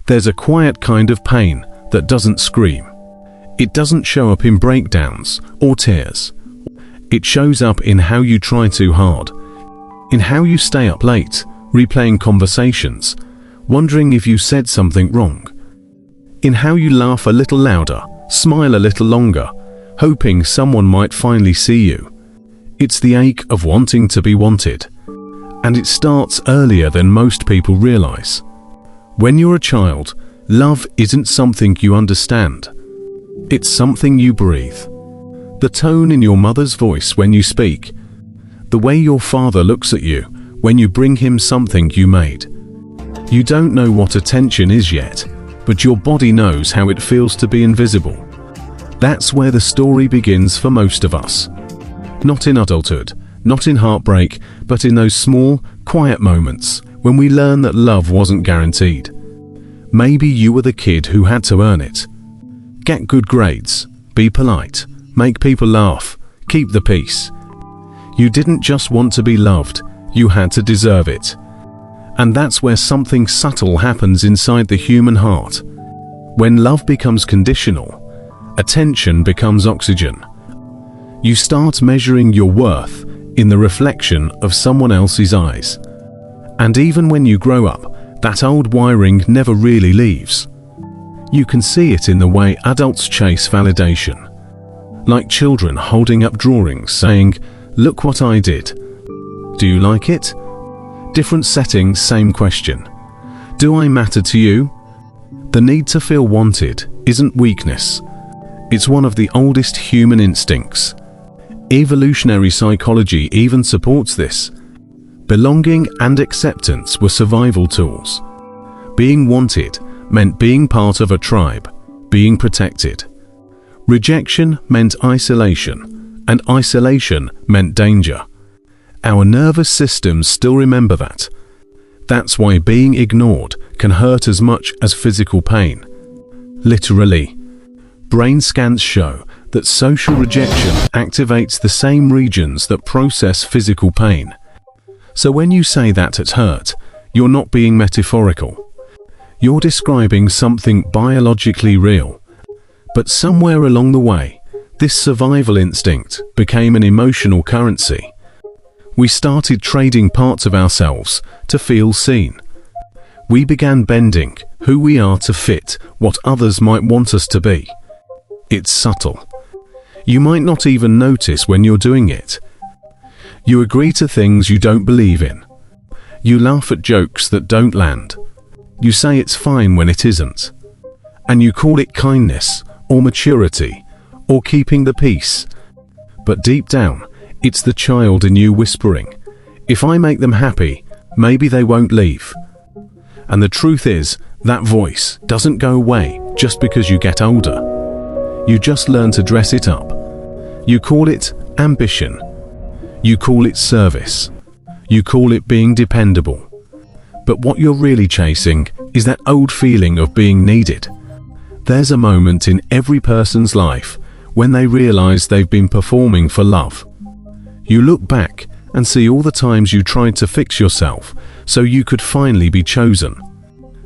There's a quiet kind of pain that doesn't scream. It doesn't show up in breakdowns or tears. It shows up in how you try too hard, in how you stay up late, replaying conversations, wondering if you said something wrong, in how you laugh a little louder, smile a little longer, hoping someone might finally see you. It's the ache of wanting to be wanted, and it starts earlier than most people realize. When you're a child, love isn't something you understand. It's something you breathe. The tone in your mother's voice when you speak, the way your father looks at you when you bring him something you made. You don't know what attention is yet, but your body knows how it feels to be invisible. That's where the story begins for most of us. Not in adulthood, not in heartbreak, but in those small, quiet moments when we learn that love wasn't guaranteed. Maybe you were the kid who had to earn it. Get good grades, be polite, make people laugh, keep the peace. You didn't just want to be loved, you had to deserve it. And that's where something subtle happens inside the human heart. When love becomes conditional, attention becomes oxygen. You start measuring your worth in the reflection of someone else's eyes. And even when you grow up, that old wiring never really leaves. You can see it in the way adults chase validation. Like children holding up drawings saying, "Look what I did." Do you like it? Different setting, same question. Do I matter to you? The need to feel wanted isn't weakness. It's one of the oldest human instincts. Evolutionary psychology even supports this. Belonging and acceptance were survival tools. Being wanted meant being part of a tribe, being protected. Rejection meant isolation, and isolation meant danger. Our nervous systems still remember that. That's why being ignored can hurt as much as physical pain. Literally. Brain scans show that social rejection activates the same regions that process physical pain. So when you say that it hurt, you're not being metaphorical. You're describing something biologically real. But somewhere along the way, this survival instinct became an emotional currency. We started trading parts of ourselves to feel seen. We began bending who we are to fit what others might want us to be. It's subtle. You might not even notice when you're doing it. You agree to things you don't believe in. You laugh at jokes that don't land. You say it's fine when it isn't. And you call it kindness, or maturity, or keeping the peace. But deep down, it's the child in you whispering, "If I make them happy, maybe they won't leave." And the truth is, that voice doesn't go away just because you get older. You just learn to dress it up. You call it ambition. You call it service. You call it being dependable. But what you're really chasing is that old feeling of being needed. There's a moment in every person's life when they realize they've been performing for love. You look back and see all the times you tried to fix yourself so you could finally be chosen.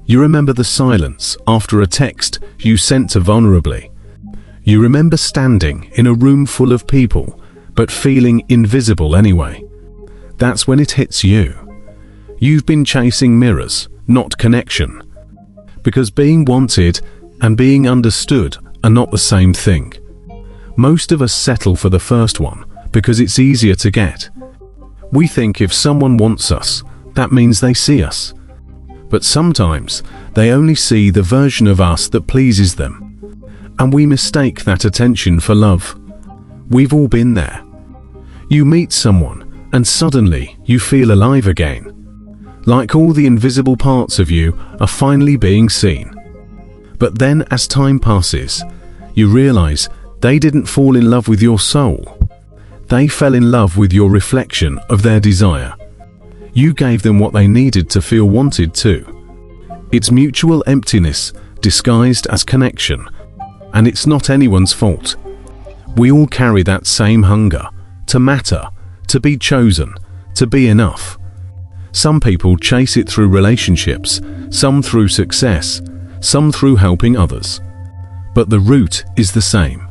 You remember the silence after a text you sent too vulnerably. You remember standing in a room full of people but feeling invisible anyway. That's when it hits you. You've been chasing mirrors, not connection. Because being wanted and being understood are not the same thing. Most of us settle for the first one because it's easier to get. We think if someone wants us, that means they see us. But sometimes they only see the version of us that pleases them. And we mistake that attention for love. We've all been there. You meet someone and suddenly you feel alive again. Like all the invisible parts of you are finally being seen. But then as time passes, you realize they didn't fall in love with your soul. They fell in love with your reflection of their desire. You gave them what they needed to feel wanted too. It's mutual emptiness disguised as connection, and it's not anyone's fault. We all carry that same hunger, to matter, to be chosen, to be enough. Some people chase it through relationships, some through success, some through helping others. But the root is the same.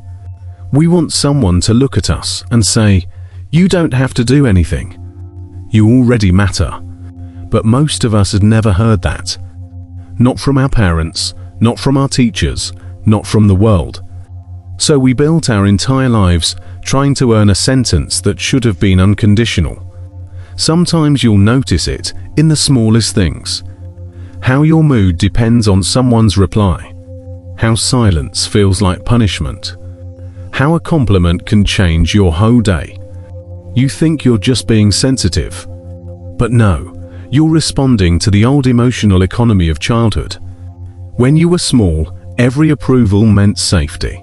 We want someone to look at us and say, "You don't have to do anything. You already matter." But most of us had never heard that. Not from our parents, not from our teachers, not from the world. So we built our entire lives trying to earn a sentence that should have been unconditional. Sometimes you'll notice it in the smallest things. How your mood depends on someone's reply. How silence feels like punishment. How a compliment can change your whole day. You think you're just being sensitive. But no, you're responding to the old emotional economy of childhood. When you were small, every approval meant safety.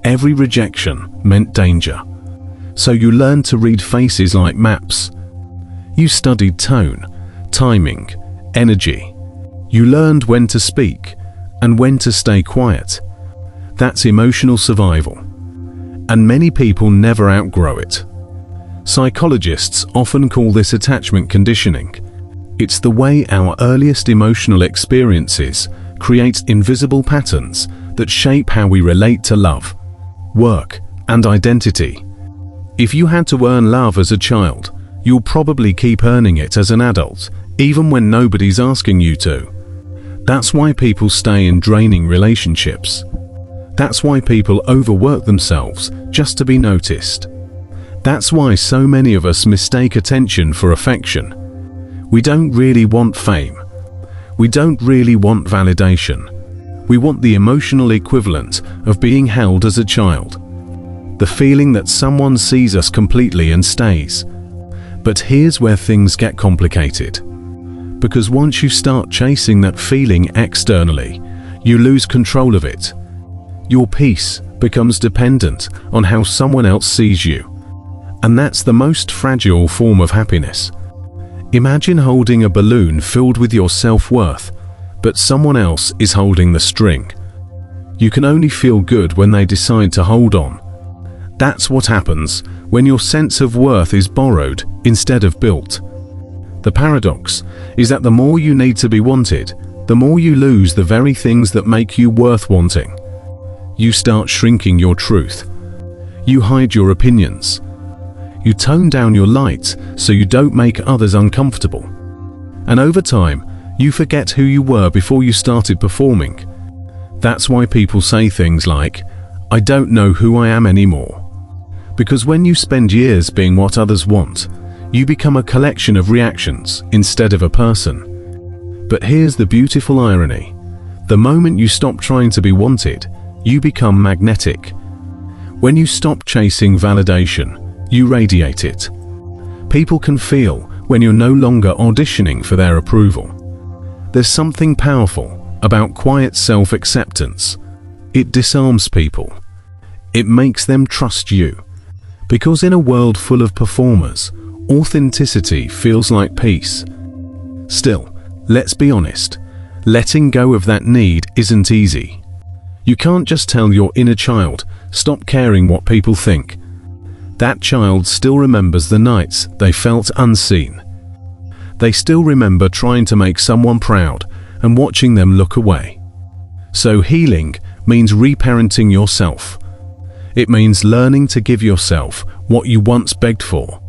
Every rejection meant danger. So you learned to read faces like maps. You studied tone, timing, energy. You learned when to speak and when to stay quiet. That's emotional survival. And many people never outgrow it. Psychologists often call this attachment conditioning. It's the way our earliest emotional experiences create invisible patterns that shape how we relate to love, work, and identity. If you had to earn love as a child, you'll probably keep earning it as an adult, even when nobody's asking you to. That's why people stay in draining relationships. That's why people overwork themselves just to be noticed. That's why so many of us mistake attention for affection. We don't really want fame. We don't really want validation. We want the emotional equivalent of being held as a child. The feeling that someone sees us completely and stays. But here's where things get complicated. Because once you start chasing that feeling externally, you lose control of it. Your peace becomes dependent on how someone else sees you. And that's the most fragile form of happiness. Imagine holding a balloon filled with your self-worth, but someone else is holding the string. You can only feel good when they decide to hold on. That's what happens when your sense of worth is borrowed instead of built. The paradox is that the more you need to be wanted, the more you lose the very things that make you worth wanting. You start shrinking your truth. You hide your opinions. You tone down your light so you don't make others uncomfortable. And over time, you forget who you were before you started performing. That's why people say things like, "I don't know who I am anymore." Because when you spend years being what others want, you become a collection of reactions instead of a person. But here's the beautiful irony. The moment you stop trying to be wanted, you become magnetic. When you stop chasing validation, you radiate it. People can feel when you're no longer auditioning for their approval. There's something powerful about quiet self-acceptance. It disarms people. It makes them trust you. Because in a world full of performers, authenticity feels like peace. Still, let's be honest, letting go of that need isn't easy. You can't just tell your inner child, "Stop caring what people think." That child still remembers the nights they felt unseen. They still remember trying to make someone proud and watching them look away. So healing means reparenting yourself. It means learning to give yourself what you once begged for.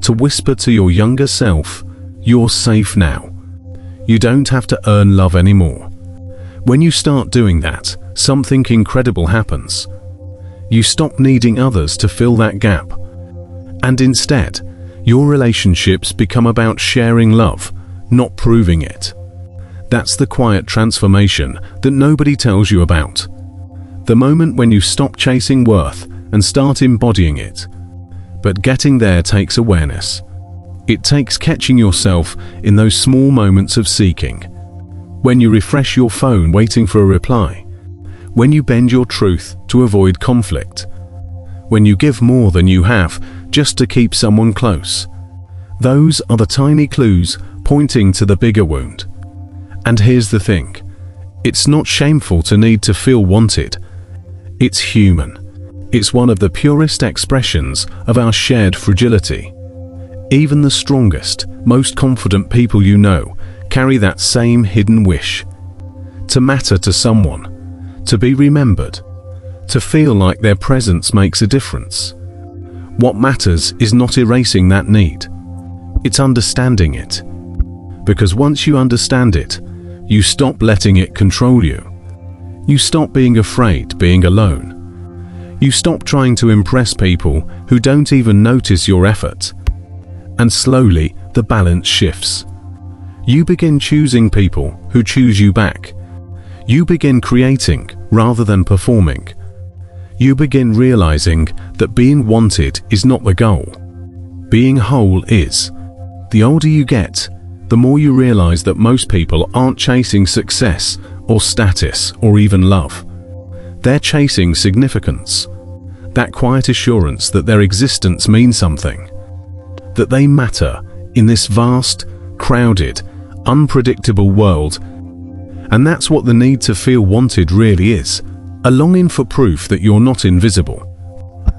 To whisper to your younger self, "You're safe now. You don't have to earn love anymore." When you start doing that, something incredible happens. You stop needing others to fill that gap. And instead, your relationships become about sharing love, not proving it. That's the quiet transformation that nobody tells you about. The moment when you stop chasing worth and start embodying it. But getting there takes awareness. It takes catching yourself in those small moments of seeking. When you refresh your phone waiting for a reply. When you bend your truth to avoid conflict. When you give more than you have just to keep someone close. Those are the tiny clues pointing to the bigger wound. And here's the thing. It's not shameful to need to feel wanted. It's human. It's one of the purest expressions of our shared fragility. Even the strongest, most confident people you know carry that same hidden wish. to matter to someone, to be remembered, to feel like their presence makes a difference. What matters is not erasing that need. It's understanding it. Because once you understand it, you stop letting it control you. You stop being afraid being alone. You stop trying to impress people who don't even notice your effort. And slowly, the balance shifts. You begin choosing people who choose you back. You begin creating rather than performing. You begin realizing that being wanted is not the goal. Being whole is. The older you get, the more you realize that most people aren't chasing success or status or even love. They're chasing significance. That quiet assurance that their existence means something. That they matter in this vast, crowded, unpredictable world. And that's what the need to feel wanted really is. A longing for proof that you're not invisible.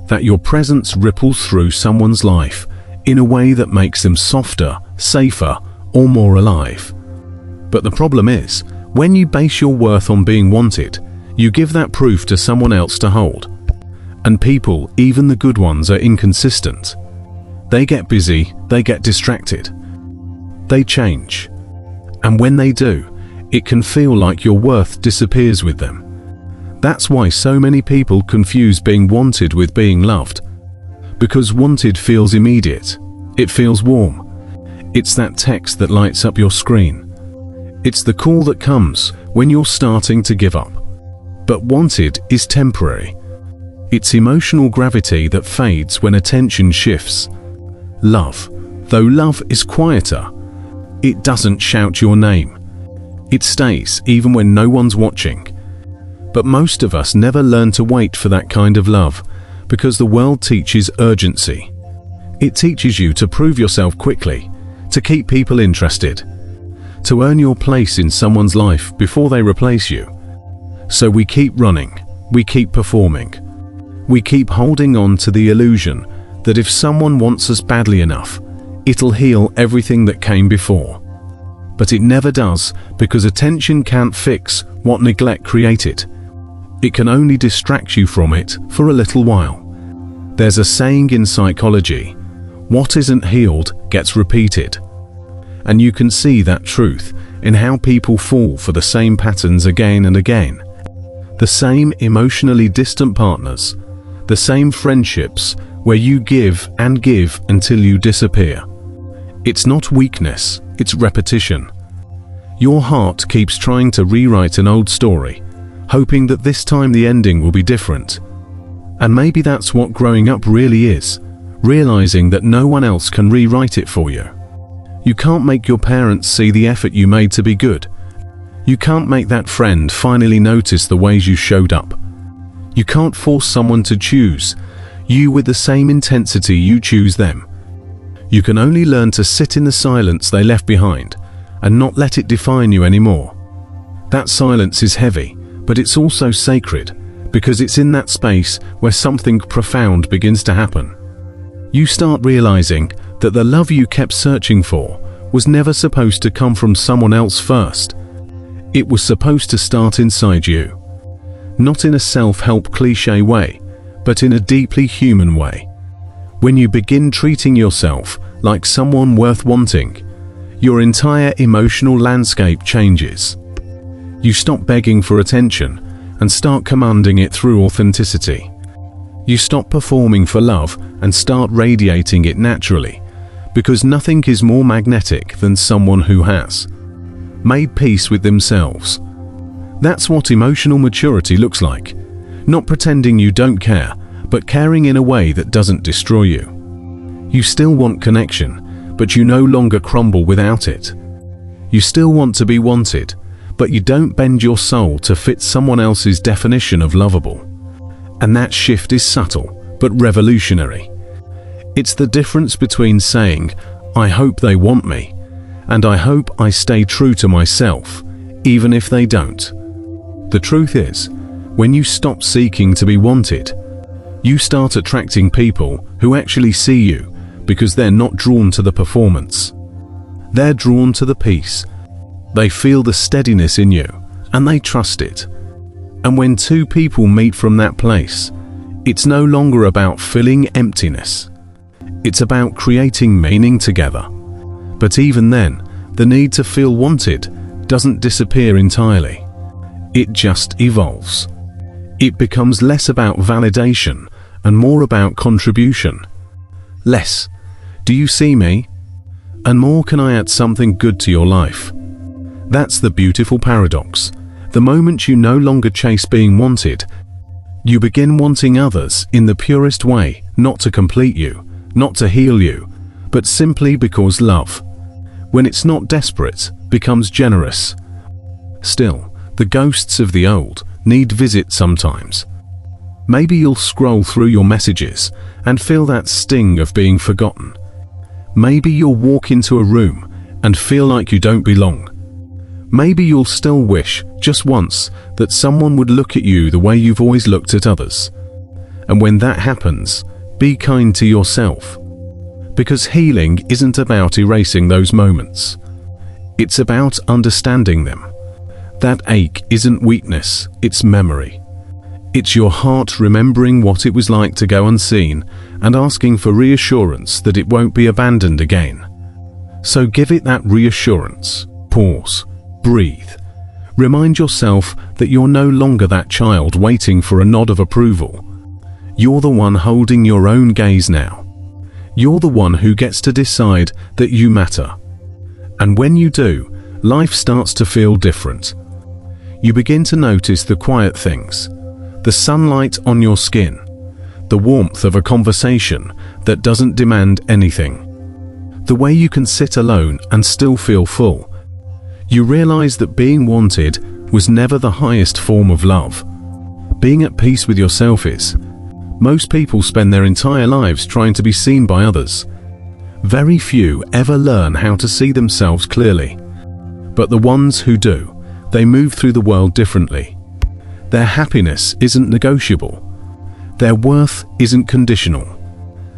That your presence ripples through someone's life in a way that makes them softer, safer, or more alive. But the problem is, when you base your worth on being wanted, you give that proof to someone else to hold. And people, even the good ones, are inconsistent. They get busy, they get distracted. They change. And when they do, it can feel like your worth disappears with them. That's why so many people confuse being wanted with being loved. Because wanted feels immediate. It feels warm. It's that text that lights up your screen. It's the call that comes when you're starting to give up. But wanted is temporary. It's emotional gravity that fades when attention shifts. Love, though love is quieter, it doesn't shout your name. It stays even when no one's watching. But most of us never learn to wait for that kind of love because the world teaches urgency. It teaches you to prove yourself quickly, to keep people interested, to earn your place in someone's life before they replace you. So we keep running, we keep performing. We keep holding on to the illusion that if someone wants us badly enough, it'll heal everything that came before. But it never does, because attention can't fix what neglect created. It can only distract you from it for a little while. There's a saying in psychology, what isn't healed gets repeated. And you can see that truth in how people fall for the same patterns again and again. The same emotionally distant partners, the same friendships where you give until you disappear. It's not weakness, it's repetition. Your heart keeps trying to rewrite an old story, hoping that this time the ending will be different. And maybe that's what growing up really is, realizing that no one else can rewrite it for you. You can't make your parents see the effort you made to be good. You can't make that friend finally notice the ways you showed up. You can't force someone to choose you with the same intensity you choose them. You can only learn to sit in the silence they left behind and not let it define you anymore. That silence is heavy, but it's also sacred, because it's in that space where something profound begins to happen. You start realizing that the love you kept searching for was never supposed to come from someone else first. It was supposed to start inside you. Not in a self-help cliché way, but in a deeply human way. When you begin treating yourself like someone worth wanting, your entire emotional landscape changes. You stop begging for attention and start commanding it through authenticity. You stop performing for love and start radiating it naturally, because nothing is more magnetic than someone who has made peace with themselves. That's what emotional maturity looks like. Not pretending you don't care, but caring in a way that doesn't destroy you. You still want connection, but you no longer crumble without it. You still want to be wanted, but you don't bend your soul to fit someone else's definition of lovable. And that shift is subtle, but revolutionary. It's the difference between saying, I hope they want me, and I hope I stay true to myself, even if they don't. The truth is, when you stop seeking to be wanted, you start attracting people who actually see you because they're not drawn to the performance. They're drawn to the peace. They feel the steadiness in you, and they trust it. And when two people meet from that place, it's no longer about filling emptiness. It's about creating meaning together. But even then, the need to feel wanted doesn't disappear entirely. It just evolves. It becomes less about validation and more about contribution. Less, do you see me? And more, can I add something good to your life? That's the beautiful paradox. The moment you no longer chase being wanted, you begin wanting others in the purest way, not to complete you, not to heal you, but simply because love, when it's not desperate, becomes generous. Still, the ghosts of the old need visit sometimes. Maybe you'll scroll through your messages and feel that sting of being forgotten. Maybe you'll walk into a room and feel like you don't belong. Maybe you'll still wish, just once, that someone would look at you the way you've always looked at others. And when that happens, be kind to yourself. Because healing isn't about erasing those moments. It's about understanding them. That ache isn't weakness, it's memory. It's your heart remembering what it was like to go unseen and asking for reassurance that it won't be abandoned again. So give it that reassurance. Pause. Breathe. Remind yourself that you're no longer that child waiting for a nod of approval. You're the one holding your own gaze now. You're the one who gets to decide that you matter. And when you do, life starts to feel different. You begin to notice the quiet things, the sunlight on your skin, the warmth of a conversation that doesn't demand anything, the way you can sit alone and still feel full. You realize that being wanted was never the highest form of love. Being at peace with yourself is. Most people spend their entire lives trying to be seen by others. Very few ever learn how to see themselves clearly. But the ones who do, they move through the world differently. Their happiness isn't negotiable. Their worth isn't conditional.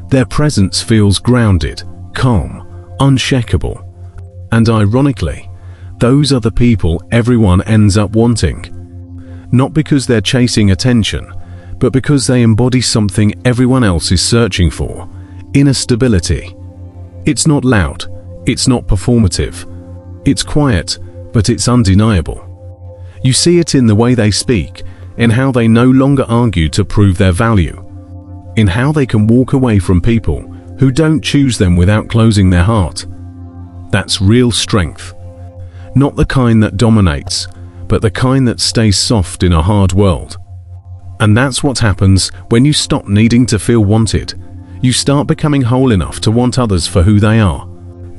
Their presence feels grounded, calm, unshakable. And ironically, those are the people everyone ends up wanting. Not because they're chasing attention, but because they embody something everyone else is searching for: inner stability. It's not loud, it's not performative. It's quiet, but it's undeniable. You see it in the way they speak, in how they no longer argue to prove their value, in how they can walk away from people who don't choose them without closing their heart. That's real strength. Not the kind that dominates, but the kind that stays soft in a hard world. And that's what happens when you stop needing to feel wanted. You start becoming whole enough to want others for who they are,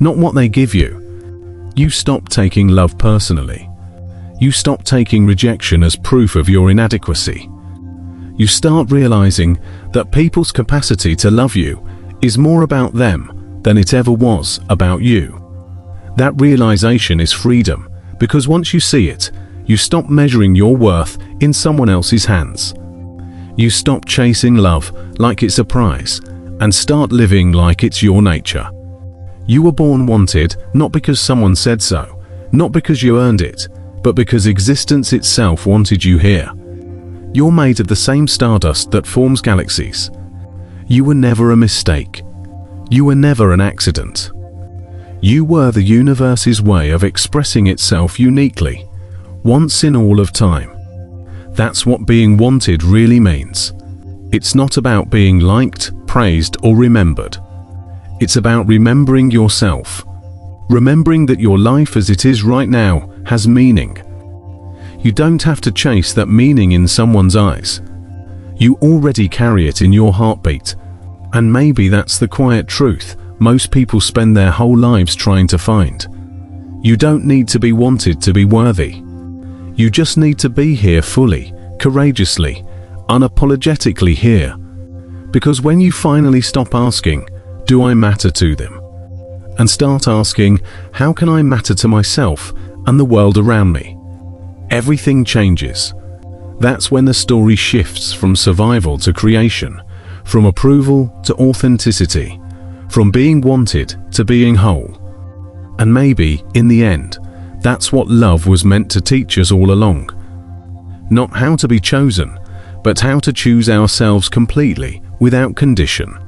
not what they give you. You stop taking love personally. You stop taking rejection as proof of your inadequacy. You start realizing that people's capacity to love you is more about them than it ever was about you. That realization is freedom, because once you see it, you stop measuring your worth in someone else's hands. You stop chasing love like it's a prize and start living like it's your nature. You were born wanted, not because someone said so, not because you earned it, but because existence itself wanted you here. You're made of the same stardust that forms galaxies. You were never a mistake. You were never an accident. You were the universe's way of expressing itself uniquely, once in all of time. That's what being wanted really means. It's not about being liked, praised, or remembered. It's about remembering yourself. Remembering that your life as it is right now has meaning. You don't have to chase that meaning in someone's eyes. You already carry it in your heartbeat. And maybe that's the quiet truth most people spend their whole lives trying to find. You don't need to be wanted to be worthy. You just need to be here fully, courageously, unapologetically here. Because when you finally stop asking, do I matter to them? And start asking, how can I matter to myself and the world around me? Everything changes. That's when the story shifts from survival to creation, from approval to authenticity, from being wanted to being whole. And maybe, in the end, that's what love was meant to teach us all along. not how to be chosen, but how to choose ourselves completely, without condition.